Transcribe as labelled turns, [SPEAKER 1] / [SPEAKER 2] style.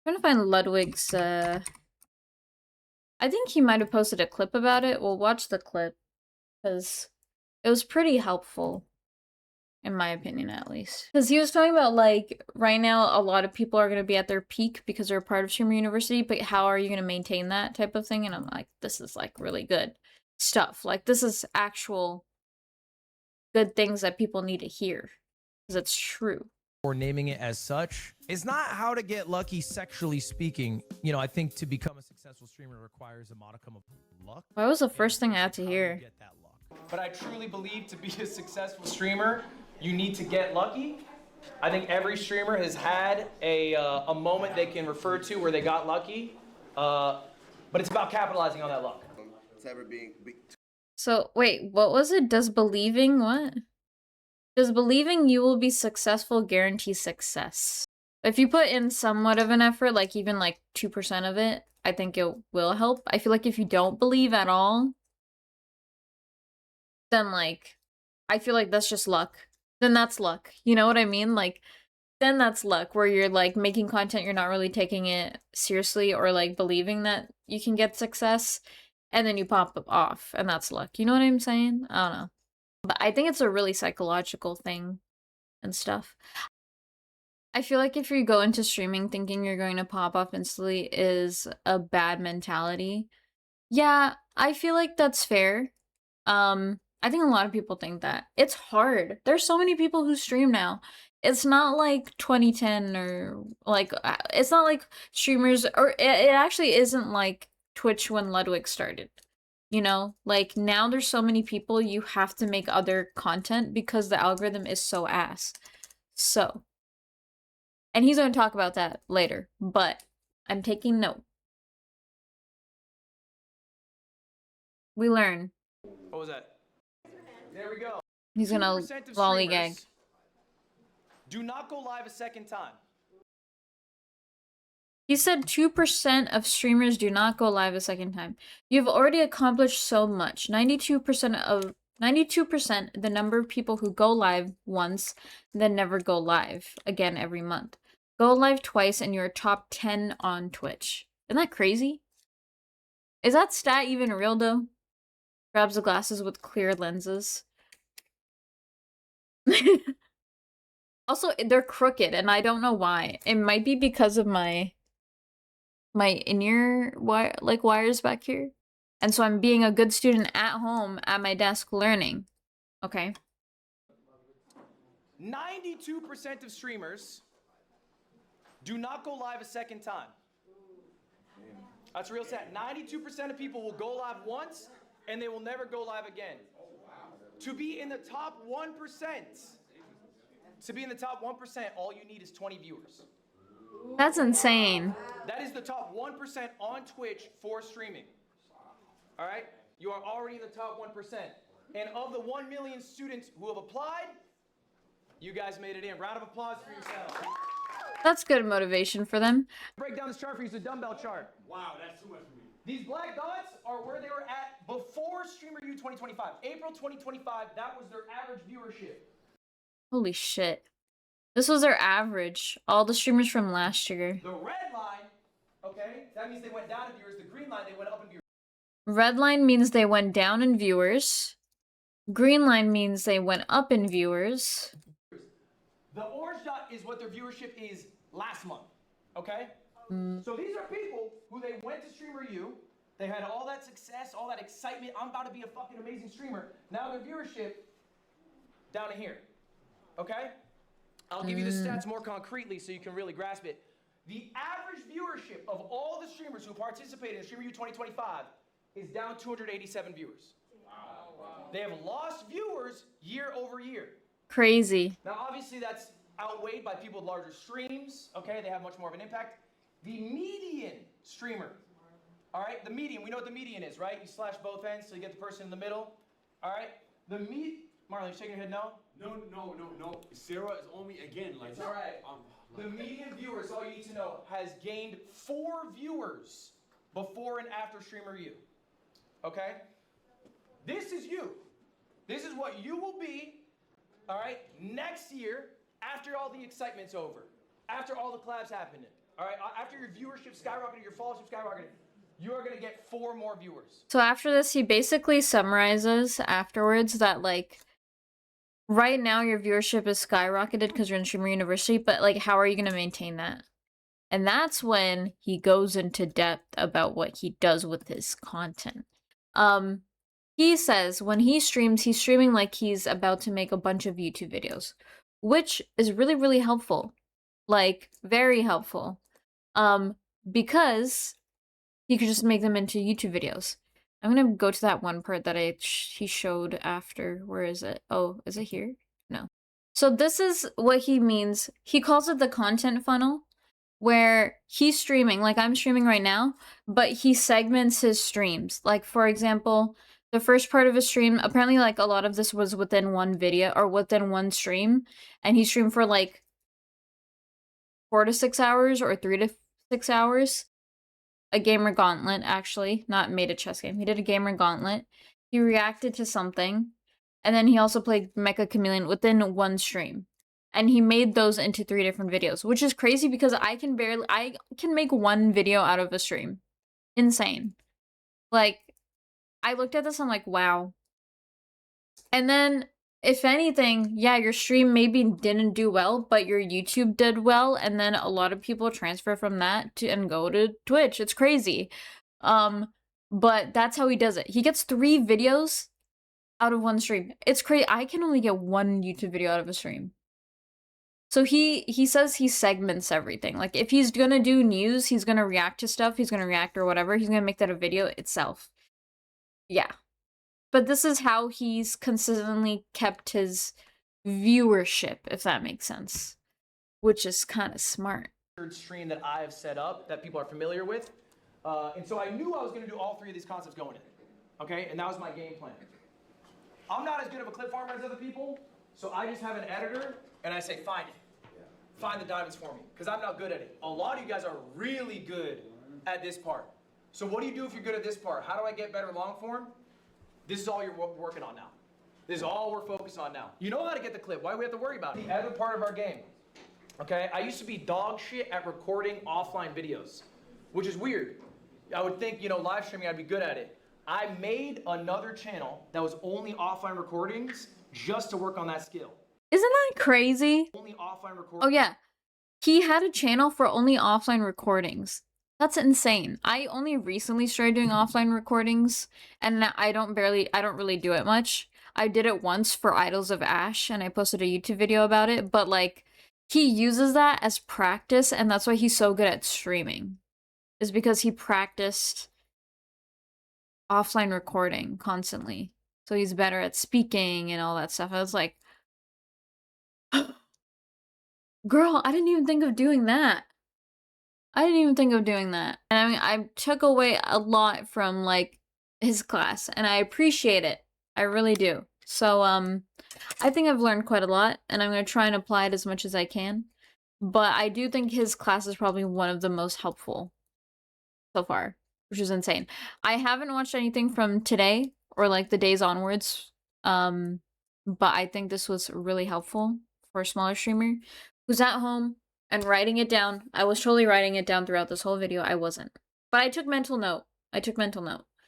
[SPEAKER 1] trying to find Ludwig's, I think he might have posted a clip about it. We'll watch the clip, because it was pretty helpful, in my opinion, at least. Because he was talking about, like, right now, a lot of people are going to be at their peak because they're a part of Streamer University, but how are you going to maintain that type of thing? And I'm like, this is, like, really good stuff. Like, this is actual good things that people need to hear, because it's true.
[SPEAKER 2] Or naming it as such is not how to get lucky sexually speaking. You know, I think to become a successful streamer requires a modicum of luck.
[SPEAKER 1] That was the first thing I had to hear.
[SPEAKER 2] Get that luck.
[SPEAKER 3] But I truly believe to be a successful streamer, you need to get lucky. I think every streamer has had a moment they can refer to where they got lucky, but it's about capitalizing on that luck.
[SPEAKER 1] So, wait, what was it? Does believing what? Does believing you will be successful guarantee success? If you put in somewhat of an effort, like even like 2% of it, I think it will help. I feel like if you don't believe at all, then like, I feel like that's just luck. Then that's luck. You know what I mean? Like, then that's luck, where you're like making content, you're not really taking it seriously or like believing that you can get success, and then you pop off, and that's luck. You know what I'm saying? I don't know. But I think it's a really psychological thing and stuff. I feel like if you go into streaming thinking you're going to pop off instantly is a bad mentality. Yeah, I feel like that's fair. I think a lot of people think that. It's hard. There's so many people who stream now. It's not like 2010 or like, it's not like streamers, or it actually isn't like Twitch when Ludwig started. You know, like now there's so many people, you have to make other content because the algorithm is so ass. So, and he's going to talk about that later, but I'm taking note. We learn.
[SPEAKER 3] What was that? There we go.
[SPEAKER 1] He's going to lollygag.
[SPEAKER 3] Do not go live a second time.
[SPEAKER 1] He said 2% of streamers do not go live a second time. You've already accomplished so much. 92%, the number of people who go live once, then never go live again every month. Go live twice and you're top 10 on Twitch. Isn't that crazy? Is that stat even real though? Grabs the glasses with clear lenses. Also, they're crooked and I don't know why. It might be because of my in-ear wires back here. And so I'm being a good student at home at my desk learning. Okay.
[SPEAKER 3] 92% of streamers do not go live a second time. That's real sad. 92% of people will go live once and they will never go live again. To be in the top 1%, all you need is 20 viewers.
[SPEAKER 1] That's insane.
[SPEAKER 3] That is the top 1% on Twitch for streaming. All right? You are already in the top 1%. And of the 1 million students who have applied, you guys made it in. Round of applause for yourselves.
[SPEAKER 1] That's good motivation for them.
[SPEAKER 3] Break down this chart for you. It's a dumbbell chart.
[SPEAKER 4] Wow, that's too much for me.
[SPEAKER 3] These black dots are where they were at before StreamerU 2025. April 2025, that was their average viewership.
[SPEAKER 1] Holy shit. This was their average. All the streamers from last year.
[SPEAKER 3] The red line, okay, that means they went down in viewers. The green line, they went up in viewers.
[SPEAKER 1] Red line means they went down in viewers. Green line means they went up in viewers.
[SPEAKER 3] The orange dot is what their viewership is last month, okay? So these are people who they went to StreamerU, they had all that success, all that excitement, I'm about to be a fucking amazing streamer. Now their viewership down in here, okay? I'll give you the stats more concretely so you can really grasp it. The average viewership of all the streamers who participated in StreamerU 2025 is down 287 viewers. Wow. They have lost viewers year over year.
[SPEAKER 1] Crazy.
[SPEAKER 3] Now, obviously, that's outweighed by people with larger streams, okay? They have much more of an impact. The median streamer, all right? The median, we know what the median is, right? You slash both ends so you get the person in the middle, all right? Marlon, you shaking your head no?
[SPEAKER 4] No. Sarah is on me again. Like,
[SPEAKER 3] it's all right. The median viewer, so all you need to know, has gained 4 viewers before and after StreamerU, okay? This is you. This is what you will be, all right, next year after all the excitement's over, after all the collabs happen. All right, after your viewership skyrocketed, your followership skyrocketed, you are gonna get 4 more viewers.
[SPEAKER 1] So after this, he basically summarizes afterwards that, like, right now your viewership is skyrocketed because you're in Streamer University, but, like, how are you going to maintain that? And that's when he goes into depth about what he does with his content. He says when he streams, he's streaming like he's about to make a bunch of YouTube videos, which is really, really helpful. Like, very helpful. Because he could just make them into YouTube videos. I'm gonna go to that one part that he showed after. Where is it? Oh, is it here? No. So this is what he means. He calls it the content funnel, where he's streaming, like I'm streaming right now, but he segments his streams. Like, for example, the first part of a stream, apparently, like, a lot of this was within one video, or within one stream, and he streamed for, like, 4 to 6 hours, or 3 to 6 hours. A gamer gauntlet, actually, not made a chess game. He did a gamer gauntlet. He reacted to something, and then he also played Mecha Chameleon within one stream. And he made those into 3 different videos, which is crazy because I can make one video out of a stream. Insane. Like, I looked at this, I'm like, wow. And then, if anything, yeah, your stream maybe didn't do well, but your YouTube did well, and then a lot of people transfer from that and go to Twitch. It's crazy. But that's how he does it. He gets 3 videos out of one stream. It's crazy. I can only get 1 YouTube video out of a stream. So he says he segments everything. Like, if he's gonna do news, he's gonna react to stuff, he's gonna react or whatever, he's gonna make that a video itself. Yeah. But this is how he's consistently kept his viewership, if that makes sense. Which is kind of smart.
[SPEAKER 3] Stream that I have set up that people are familiar with. And so I knew I was going to do all 3 of these concepts going in. Okay? And that was my game plan. I'm not as good of a clip farmer as other people, so I just have an editor and I say, find it. Find the diamonds for me, because I'm not good at it. A lot of you guys are really good at this part. So what do you do if you're good at this part? How do I get better long form? This is all you're working on now. This is all we're focused on now. You know how to get the clip. Why do we have to worry about it? The other part of our game. Okay? I used to be dog shit at recording offline videos, which is weird. I would think, you know, live streaming, I'd be good at it. I made another channel that was only offline recordings just to work on that skill.
[SPEAKER 1] Isn't that crazy?
[SPEAKER 3] Only offline recordings.
[SPEAKER 1] Oh yeah. He had a channel for only offline recordings. That's insane. I only recently started doing offline recordings, and I don't really do it much. I did it once for Idols of Ash, and I posted a YouTube video about it, but, like, he uses that as practice, and that's why he's so good at streaming. Is because he practiced offline recording constantly. So he's better at speaking and all that stuff. I was like, girl, I didn't even think of doing that. And I mean, I took away a lot from, like, his class, and I appreciate it. I really do. So, I think I've learned quite a lot, and I'm going to try and apply it as much as I can. But I do think his class is probably one of the most helpful so far, which is insane. I haven't watched anything from today or, like, the days onwards, but I think this was really helpful for a smaller streamer who's at home and writing it down. I was totally writing it down throughout this whole video. I wasn't. But I took mental note.